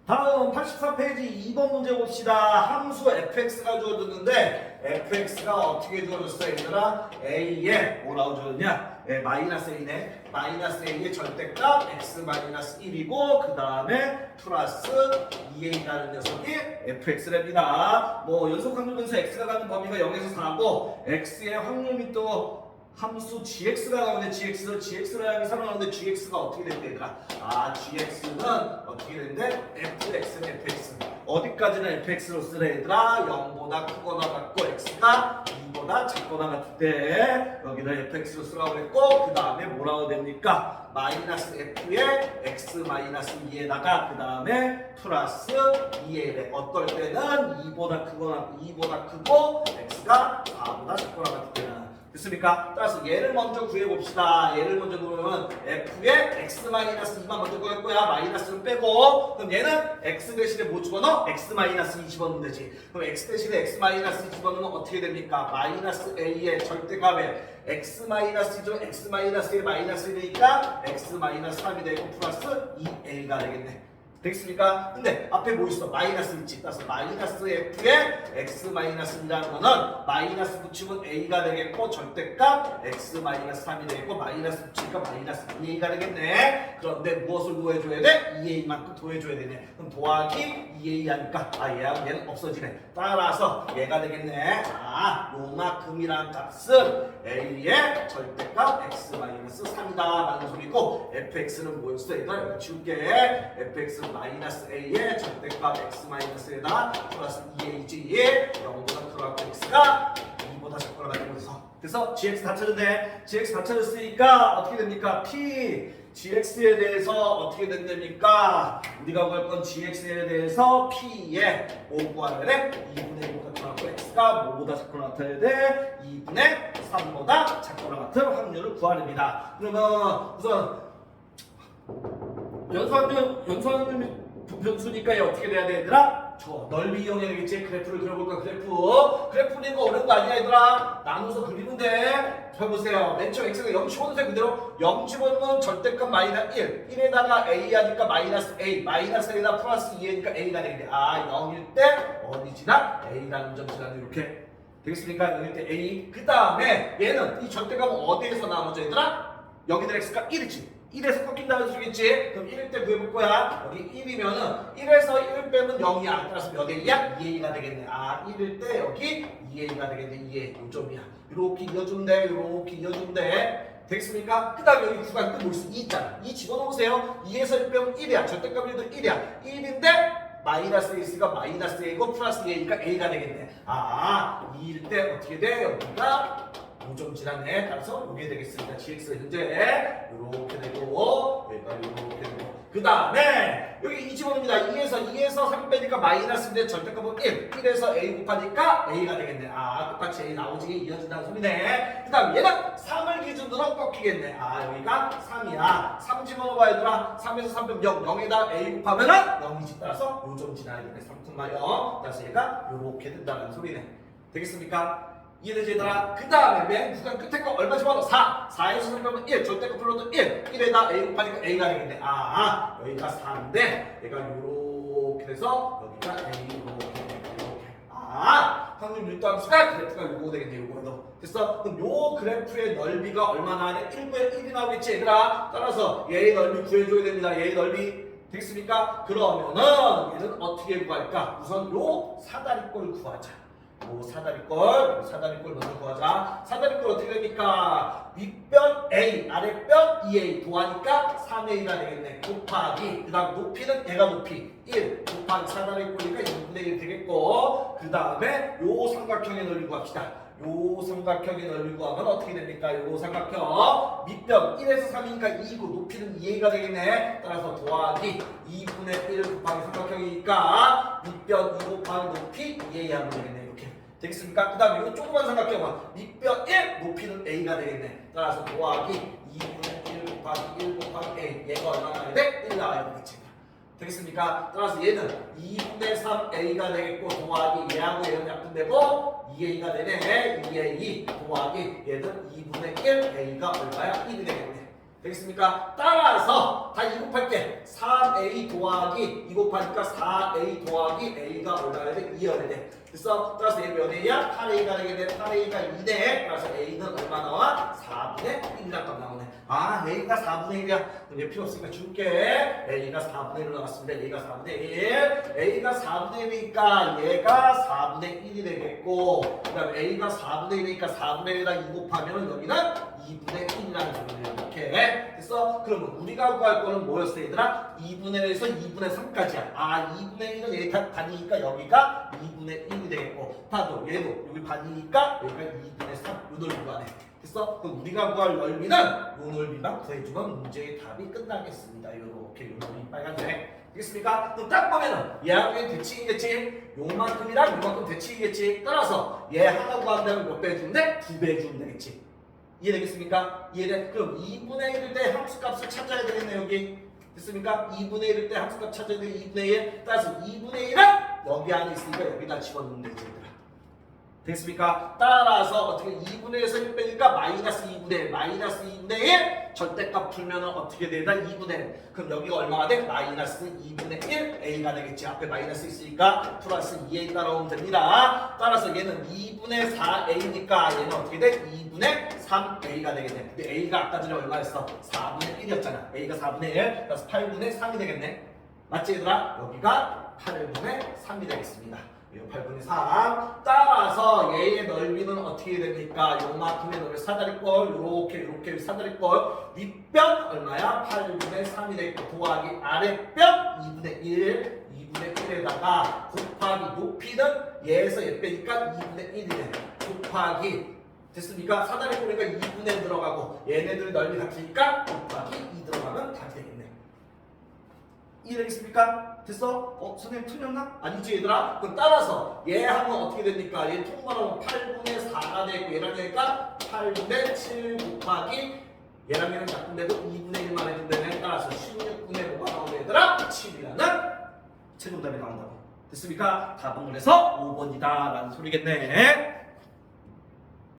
다음 84페이지 2번 문제 봅시다. 함수 fx가 주어졌는데 fx가 어떻게 주어졌어 얘들아? a에 뭐라고 주어졌냐? 마이너스 a네. 마이너스 a의 절대값 x 마이너스 1이고 그 다음에 플러스 2a라는 녀석이 fx랍니다. 뭐 연속 확률분수 x가 가는 범위가 0에서 4고 x의 확률이 또 함수 gx가 나오는데 gx라는 게 나오는데 gx가 어떻게 된대 얘들아? gx는 어떻게 된대? fx는 fx 어디까지는 fx로 쓰래 얘들아? 0보다 크거나 같고 x가 2보다 작거나 같을 때 여기를 fx로 쓰라고 그랬고 그 다음에 뭐라고 됩니까? 마이너스 f에 x 마이너스 2에다가 그 다음에 플러스 2에 어떨 때는 2보다 크고 x가 4보다 작거나 같을 때는 됐습니까? 따라서 얘를 먼저 구해봅시다. 얘를 먼저 구하면 f에 x-2만 먼저 구할 거야. 마이너스는 빼고 그럼 얘는 x 대신에 뭐 집어넣어? x-2 집어넣으면 되지. 그럼 x 대신에 x-2 집어넣으면 어떻게 됩니까? 마이너스 a의 절대값에 x-2죠. x-의 마이너스 1이니까 x-3이 되고 플러스 2a가 되겠네. 되겠습니까? 근데 앞에 뭐 있어? 마이너스 있지. 따라서 마이너스 f에 x-1이라는 거는 마이너스 붙이면 a가 되겠고 절대값 x-3이 되겠고 마이너스 붙이니까 마이너스 2a가 되겠네. 그런데 무엇을 더해줘야 돼? 2a만큼 더해줘야 되네. 그럼 더하기 2a 하니까 얘는 없어지네. 따라서 얘가 되겠네. 요만큼이란 값은 a의 절대값 x-3이다 라는 소리고 fx는 뭐였어? 얘들아 여기 지울게. fx는 마이너스 a의 절대값 x-에다 플러스 2a지 0보다 크고 x가 2보다 작거나 같은 거에서 그래서 gx 다 찾았네. gx 다 찾았으니까 어떻게 됩니까? p gx에 대해서 어떻게 된답니까? 우리가 구할 건 gx에 대해서 p에 뭐 구하야 돼? 2분의 1보다 크고 x가 뭐보다 작거나 같아야 돼? 2분의 3보다 작거나 같은 확률을 구하랍니다. 그러면 우선 연소확률 분수니까 어떻게 돼야 돼 얘들아? 저 넓이 이용해야 되겠지. 그래프를 그려볼까? 그래프는 거 어려운 거 아니야 얘들아. 나눠서 그리면 돼. 잘 보세요. 맨 처음 x가 0 집어넣으세요. 그대로 0 집어넣으면 절대값 마이너스 1에다가 a 하니까 마이너스 a 마이너스 a에다 플러스 2하니까 a가 되겠네. 0일 때 어디지나 a라는 점 지나는 이렇게 되겠습니까? 0일 때 a 그 다음에 얘는 이 절대값은 어디에서 나눠져 얘들아? 여기들 x가 1이지. 1에서 꺾인다는 소리겠지? 그럼 1일 때 구해볼 거야. 여기 1이면은 1에서 1 빼면 0이야. 따라서 몇 a야? 2a가 되겠네. 1일 때 여기 2a가 되겠네. 2a 요점이야. 이렇게 이어주면 돼. 이렇게 이어주면 돼. 되겠습니까? 그 다음에 여기 구간 끝뭐 있어? 2 있잖아. 2 집어넣으세요. 2에서 1 빼면 1이야. 절대값 1도 1이야. 1인데 마이너스 a가 마이너스 a고 플러스 a니까 a가 되겠네. 2일 때 어떻게 돼? 여기가 5점 지났네. 따라서 이게 되겠습니다. gx가 현재 이렇게 되고 여기가 이렇게 되고 그 다음에 여기 2 집어넣습니다. 2에서 3 빼니까 마이너스인데 절대값은 1에서 a 곱하니까 a가 되겠네. 똑같이 a 나오지 이어진다는 소리네. 그 다음 얘는 3을 기준으로 꺾이겠네. 여기가 3이야. 3 집어넣어봐 얘들아. 3에서 3 빼면 0, 0에다 a 곱하면은 0이지. 따라서 요점 지나야겠네. 3,0. 따라서 얘가 이렇게 된다는 소리네. 되겠습니까? 이해되지 얘들아? 그 다음에 맨 구간 끝에 거 얼마 집어넣어? 4에서 3 빼면 1 절대값 불러도 1에다 a 곱하니까 a가 되겠네. 여기가 4인데 얘가 요렇게 돼서 여기가 a 이렇게 확률 밀도함수가 그래프가 요거 되겠네. 요거 됐어? 그럼 요 그래프의 넓이가 얼마나 하냐? 1분의 1이 나오겠지 얘들아? 따라서 얘의 넓이 구해줘야 됩니다. 얘의 넓이 되겠습니까? 그러면은 얘는 어떻게 구할까? 우선 요 사다리꼴 구하자. 사다리꼴 먼저 구하자. 사다리꼴 어떻게 됩니까? 윗변 a, 아랫변 2a 도하니까 3a가 되겠네. 곱하기 그 다음 높이는 얘가 높이 1 곱하기 사다리꼴이니까 2분의 1 되겠고 그 다음에 요 삼각형의 넓이 구합시다. 요 삼각형의 넓이 구하면 어떻게 됩니까? 요 삼각형 밑변 1에서 3이니까 2이고 높이는 2a가 되겠네. 따라서 더하기 2분의 1 곱하기 삼각형이니까 밑변 2 곱하기 높이 2a 하면 되겠네. 되겠습니까? 그 다음에 이 조그만 삼각형은 밑변 1, 높이는 a가 되겠네. 따라서 더하기 2분의 1 곱하기 1 곱하기 a 얘가 얼마 나와야 돼? 1 나와야 되겠지. 되겠습니까? 따라서 얘는 2분의 3a가 되겠고 더하기 얘하고 얘는 약분되고 2a가 되네. 2a 더하기 얘는 2분의 1 a가 얼마야? 1이 되겠네. 되겠습니까? 따라서 다 2 곱할게. 3a 더하기 2 곱하니까 4a 더하기 a가 올라가야 돼. 2여야 돼. 그래서 따라서 얘 몇 a야? 8a가 되겠네. 8a가 2대. 따라서 a는 얼마 나와? 4분의 1이라고 나오네. 아, a가 4분의 1이야. 그럼 얘 필요 없으니까 줄게. a가 4분의 1로 나왔습니다. a가 4분의 1. a가 4분의 1이니까 얘가 4분의 1이 되겠고, 그 다음에 a가 4분의 1이니까 4분의 1이랑 2 곱하면 여기는 2분의 1이라는 소리예요. 이렇게. 그래서 그러면 우리가 구할 거는 뭐였어 얘들아? 2분의 1에서 2분의 3까지야. 아, 2분의 1은 얘 반이니까 여기가 2분의 1이 되겠고, 봐도 얘도 여기 반이니까 여기가 2분의 3. 요 넓이 구하네. 그래서 그 우리가 구할 넓이는 요 넓이만 구해주면 문제의 답이 끝나겠습니다. 요렇게 요 넓이 빨간색. 되겠습니까? 그럼 딱 보면은 얘하고는 대칭이겠지. 요만큼이랑 요만큼 대칭이겠지. 따라서 얘 하나 구한다면 몇 배 해주면 돼? 2배 해주면 되겠지. 이해되겠습니까? 이해돼? 그럼 2분의 1일 때 함수값을 찾아야 되겠네 여기. 됐습니까? 2분의 1일 때 함수값 찾아야 돼. 2분의 1. 따라서 2분의 1은 여기 안에 있으니까 여기다 집어넣으면 되지 얘들아. 됐습니까? 따라서 어떻게 2분의 1에서 1 빼니까 마이너스 2분의 1. 마이너스 2분의 1 절대값 풀면 어떻게 되다? 2분의 1. 그럼 여기가 얼마가 돼? 마이너스 2분의 1 a가 되겠지. 앞에 마이너스 있으니까 플러스 2a 따라오면 됩니다. 따라서 얘는 2분의 4a니까 얘는 어떻게 돼? 2분의 3a가 되겠네. 근데 a가 아까 전에 얼마였어? 4분의 1이었잖아. a가 4분의 1, 그래서 8분의 3이 되겠네. 맞지 얘들아? 여기가 8분의 3이 되겠습니다. 8분의 3. 따라서 얘의 넓이는 어떻게 됩니까? 요만큼의 넓이 사다리꼴, 요렇게 사다리꼴. 윗변 얼마야? 8분의 3이 되겠고, 더하기 아랫변 2분의 1. 2분의 1에다가 곱하기 높이는 얘에서 얘 빼니까 2분의 1이 돼. 곱하기 됐습니까? 사다리꼴이니까 2분의 1 들어가고 얘네들 넓이 같으니까 곱하기 2 들어가면 답이 되겠네. 이해되겠습니까? 됐어? 선생님 틀렸나? 아니지 얘들아? 그럼 따라서 얘 하면 어떻게 됩니까? 얘 통분하면 8분의 4가 되고 얘랑 되니까 8분의 7 곱하기 얘랑 얘랑 작은데도 2분의 1만 해주면 되네. 따라서 16분의 5가 나오는 얘들아 7이라는 최종답이 나온다고. 됐습니까? 답은 그래서 5번이다 라는 소리겠네.